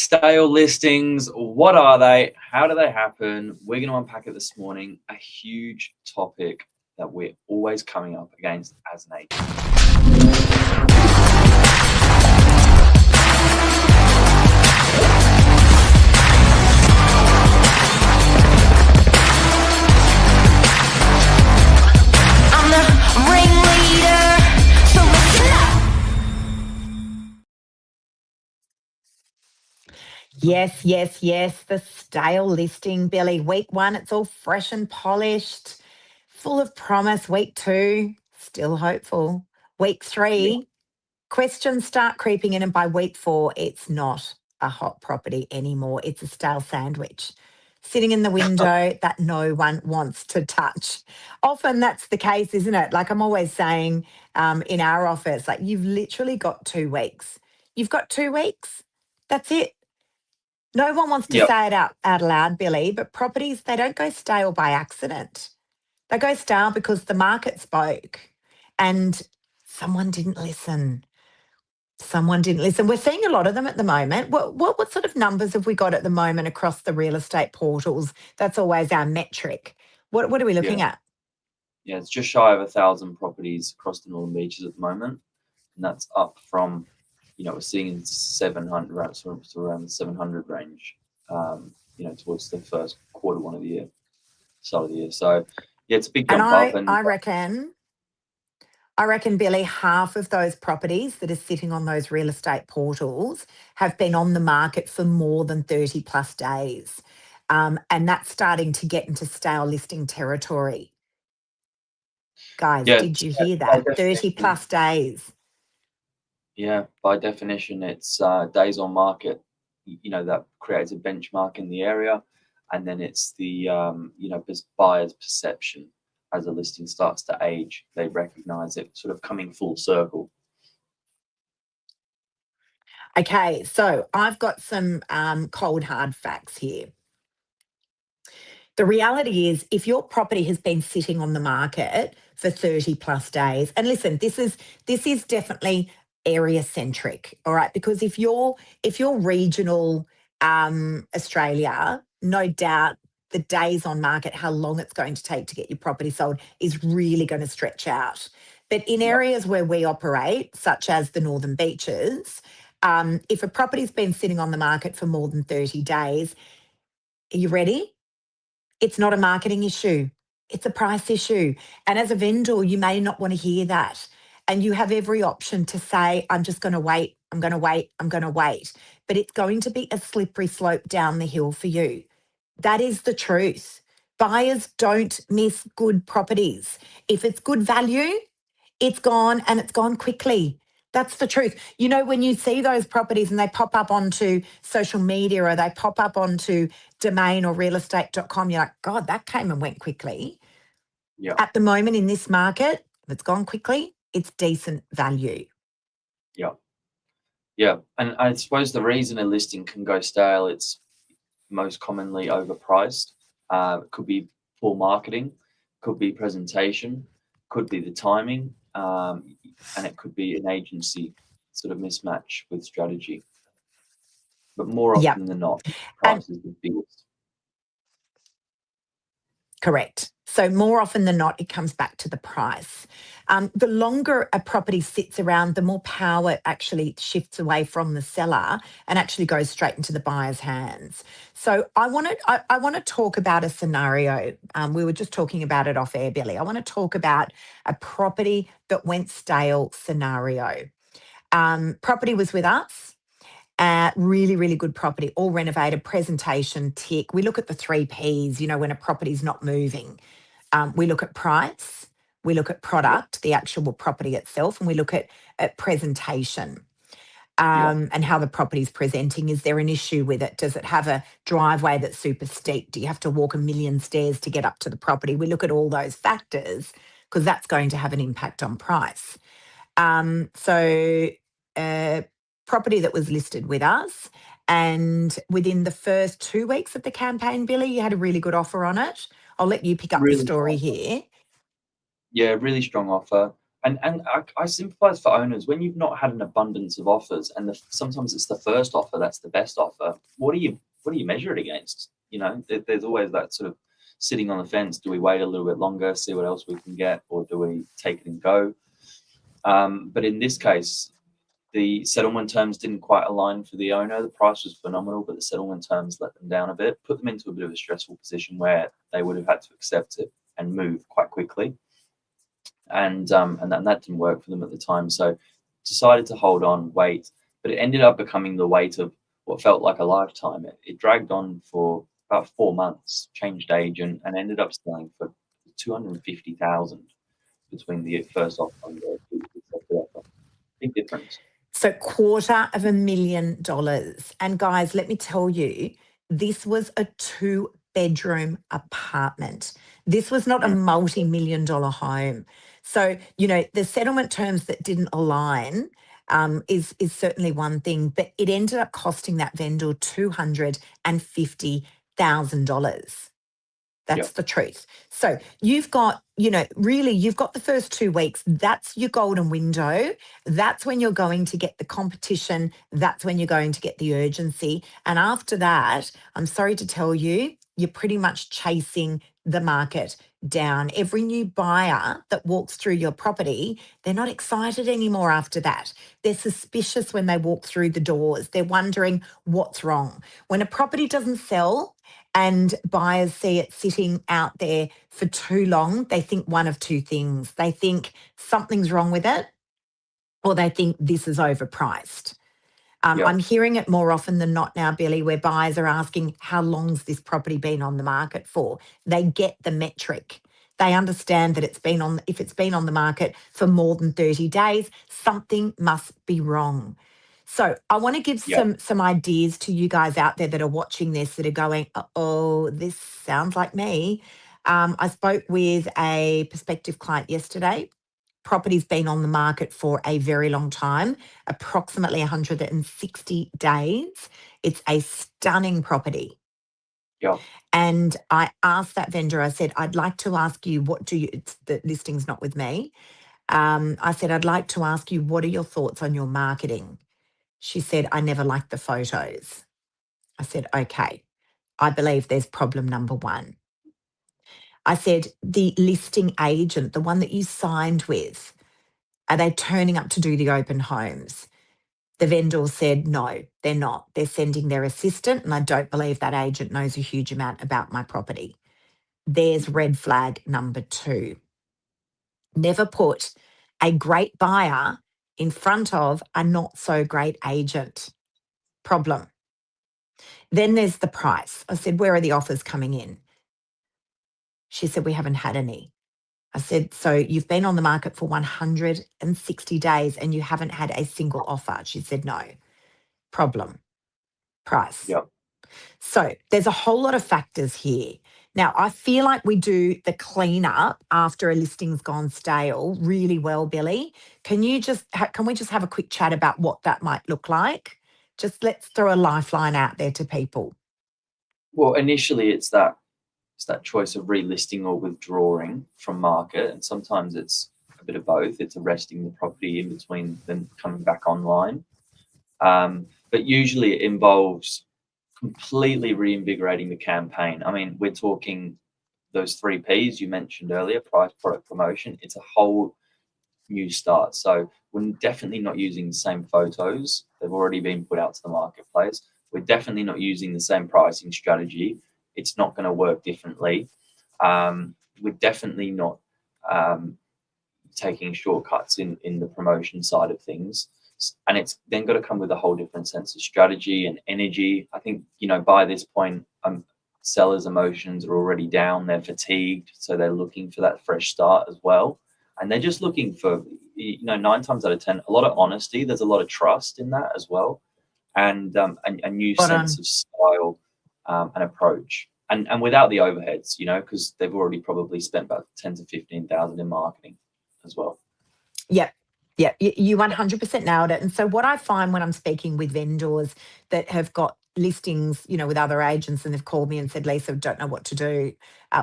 Stale listings, what are they? How do they happen? We're going to unpack it this morning. A huge topic that we're always coming up against as an agent. Yes, yes, yes. The stale listing, Billy. Week 1, it's all fresh and polished, full of promise. Week 2, still hopeful. Week 3, questions start creeping in. And by week 4, it's not a hot property anymore. It's a stale sandwich sitting in the window that no one wants to touch. Often that's the case, isn't it? Like I'm always saying in our office, like you've literally got 2 weeks. You've got 2 weeks. That's it. No one wants to say it out loud, Billy, but properties, they don't go stale by accident. They go stale because the market spoke and someone didn't listen. Someone didn't listen. We're seeing a lot of them at the moment. What sort of numbers have we got at the moment across the real estate portals? That's always our metric. What are we looking at? Yeah, it's just shy of 1,000 properties across the Northern Beaches at the moment. And that's up from, we're seeing 700, around the 700 range, towards the first quarter one of the year, start of the year. So, yeah, it's a big jump up. And I reckon, Billy, half of those properties that are sitting on those real estate portals have been on the market for more than 30 plus days. And that's starting to get into stale listing territory. Guys, did you hear that? 30 plus days. Yeah, by definition, it's days on market, that creates a benchmark in the area. And then it's the, buyer's perception as a listing starts to age. They recognize it sort of coming full circle. Okay, so I've got some cold hard facts here. The reality is if your property has been sitting on the market for 30 plus days, and listen, this is definitely area centric, all right? Because if you're regional Australia, no doubt the days on market, how long it's going to take to get your property sold is really going to stretch out. But in areas where we operate, such as the Northern Beaches, if a property's been sitting on the market for more than 30 days, are you ready? It's not a marketing issue. It's a price issue. And as a vendor, you may not want to hear that. And you have every option to say, I'm just going to wait. I'm going to wait. I'm going to wait. But it's going to be a slippery slope down the hill for you. That is the truth. Buyers don't miss good properties. If it's good value, it's gone and it's gone quickly. That's the truth. When you see those properties and they pop up onto social media or they pop up onto Domain or realestate.com, you're like, God, that came and went quickly. Yeah. At the moment in this market, if it's gone quickly, it's decent value. Yeah. Yeah. And I suppose the reason a listing can go stale, it's most commonly overpriced. It could be poor marketing, could be presentation, could be the timing, and it could be an agency sort of mismatch with strategy. But more often than not, price is the biggest. Correct. So more often than not, it comes back to the price. The longer a property sits around, the more power actually shifts away from the seller and actually goes straight into the buyer's hands. So I want to talk about a scenario. We were just talking about it off air, Billy. I want to talk about a property that went stale scenario. Property was with us. Really, really good property, all renovated, presentation, tick. We look at the 3 Ps, when a property's not moving. We look at price, we look at product, the actual property itself, and we look at presentation and how the property's presenting. Is there an issue with it? Does it have a driveway that's super steep? Do you have to walk 1,000,000 stairs to get up to the property? We look at all those factors because that's going to have an impact on price. Property that was listed with us, and within the first 2 weeks of the campaign, Billy, you had a really good offer on it. I'll let you pick up the story here. Yeah, really strong offer. And I sympathise for owners when you've not had an abundance of offers, and sometimes it's the first offer that's the best offer. What do you measure it against? There's always that sort of sitting on the fence. Do we wait a little bit longer, see what else we can get, or do we take it and go? But in this case, the settlement terms didn't quite align for the owner. The price was phenomenal, but the settlement terms let them down a bit, put them into a bit of a stressful position where they would have had to accept it and move quite quickly. And that didn't work for them at the time. So decided to hold on, wait, but it ended up becoming the wait of what felt like a lifetime. It dragged on for about 4 months, changed agent, and ended up selling for 250,000 between the first offer and the second offer. Big difference. So $250,000. And guys, let me tell you, this was a 2-bedroom apartment. This was not a multi-million-dollar home. So, the settlement terms that didn't align is certainly one thing, but it ended up costing that vendor $250,000. That's the truth. So you've got, really, you've got the first 2 weeks. That's your golden window. That's when you're going to get the competition. That's when you're going to get the urgency. And after that, I'm sorry to tell you, you're pretty much chasing the market down. Every new buyer that walks through your property, they're not excited anymore after that. They're suspicious when they walk through the doors. They're wondering what's wrong. When a property doesn't sell, and buyers see it sitting out there for too long, they think one of two things. They think something's wrong with it, or they think this is overpriced. I'm hearing it more often than not now, Billy, where buyers are asking, how long's this property been on the market for? They get the metric. They understand that if it's been on the market for more than 30 days, something must be wrong. So I want to give some ideas to you guys out there that are watching this, that are going, oh, this sounds like me. I spoke with a prospective client yesterday. Property's been on the market for a very long time, approximately 160 days. It's a stunning property. Yeah. And I asked that vendor, I said, I'd like to ask you, the listing's not with me. I said, I'd like to ask you, what are your thoughts on your marketing? She said, I never liked the photos. I said, okay, I believe there's problem number one. I said, the listing agent, the one that you signed with, are they turning up to do the open homes? The vendor said, no, they're not. They're sending their assistant, and I don't believe that agent knows a huge amount about my property. There's red flag number 2. Never put a great buyer in front of a not so great agent. Problem. Then there's the price. I said, where are the offers coming in? She said, we haven't had any. I said, so you've been on the market for 160 days and you haven't had a single offer? She said, no. Problem. Price. Yep. So there's a whole lot of factors here. Now, I feel like we do the cleanup after a listing's gone stale really well, Billy. Can we just have a quick chat about what that might look like? Just let's throw a lifeline out there to people. Well, initially it's that choice of relisting or withdrawing from market, and sometimes it's a bit of both. It's arresting the property in between them coming back online. But usually it involves completely reinvigorating the campaign. I mean, we're talking those 3 Ps you mentioned earlier: price, product, promotion. It's a whole new start. So we're definitely not using the same photos. They've already been put out to the marketplace. We're definitely not using the same pricing strategy. It's not going to work differently. We're definitely not taking shortcuts in the promotion side of things. And it's then got to come with a whole different sense of strategy and energy. I think, by this point, sellers' emotions are already down. They're fatigued. So they're looking for that fresh start as well. And they're just looking for, 9 times out of 10, a lot of honesty. There's a lot of trust in that as well. And a new sense of style and approach. And without the overheads, because they've already probably spent about 10 to 15,000 in marketing as well. Yep. Yeah, you 100% nailed it. And so what I find when I'm speaking with vendors that have got listings, with other agents, and they've called me and said, Lisa, don't know what to do.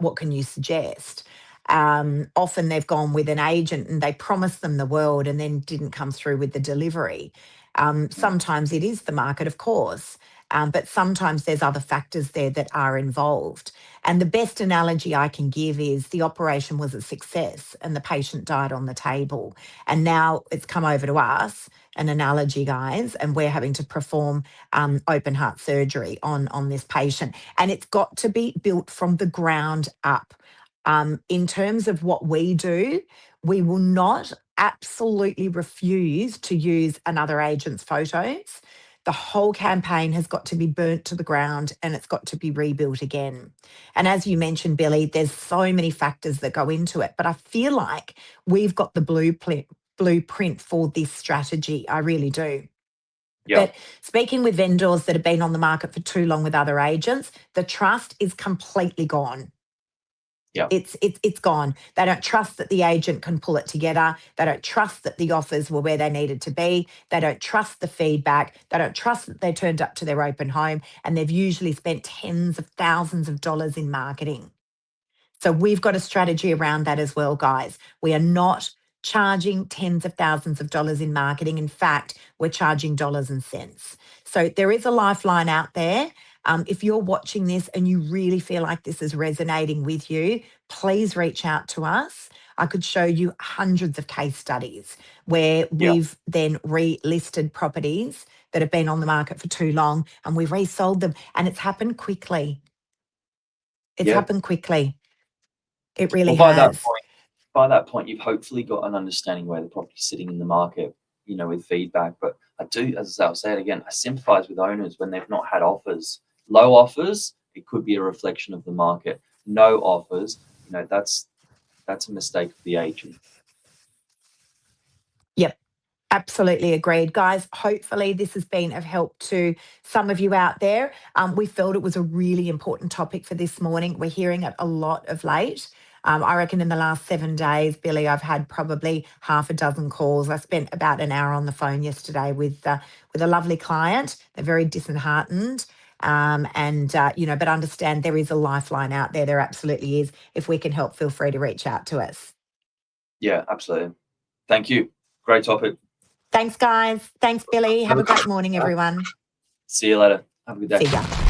What can you suggest? Often they've gone with an agent and they promised them the world and then didn't come through with the delivery. Sometimes it is the market, of course, but sometimes there's other factors there that are involved. And the best analogy I can give is the operation was a success and the patient died on the table. And now it's come over to us, an analogy, guys, and we're having to perform open heart surgery on this patient. And it's got to be built from the ground up. In terms of what we do, we will not absolutely refuse to use another agent's photos. The whole campaign has got to be burnt to the ground and it's got to be rebuilt again. And as you mentioned, Billy, there's so many factors that go into it, but I feel like we've got the blueprint for this strategy. I really do. Yeah. But speaking with vendors that have been on the market for too long with other agents, the trust is completely gone. Yeah. It's gone. They don't trust that the agent can pull it together. They don't trust that the offers were where they needed to be. They don't trust the feedback. They don't trust that they turned up to their open home, and they've usually spent tens of thousands of dollars in marketing. So we've got a strategy around that as well, guys. We are not charging tens of thousands of dollars in marketing. In fact, we're charging dollars and cents. So there is a lifeline out there. If you're watching this and you really feel like this is resonating with you, please reach out to us. I could show you hundreds of case studies where we've then relisted properties that have been on the market for too long and we've resold them, and it's happened quickly. It's happened quickly. It really has. By that point, you've hopefully got an understanding where the property's sitting in the market, with feedback. But I do, as I'll say it again, I sympathise with owners when they've not had offers. Low offers, it could be a reflection of the market. No offers, that's a mistake of the agent. Yep. Absolutely agreed. Guys, hopefully this has been of help to some of you out there. We felt it was a really important topic for this morning. We're hearing it a lot of late. I reckon in the last 7 days, Billy, I've had probably half a dozen calls. I spent about an hour on the phone yesterday with a lovely client. They're very disheartened. But understand there is a lifeline out there. There absolutely is. If we can help, feel free to reach out to us. Yeah, absolutely. Thank you. Great topic. Thanks, guys. Thanks, Billy. Have a great morning, everyone. See you later. Have a good day. See ya.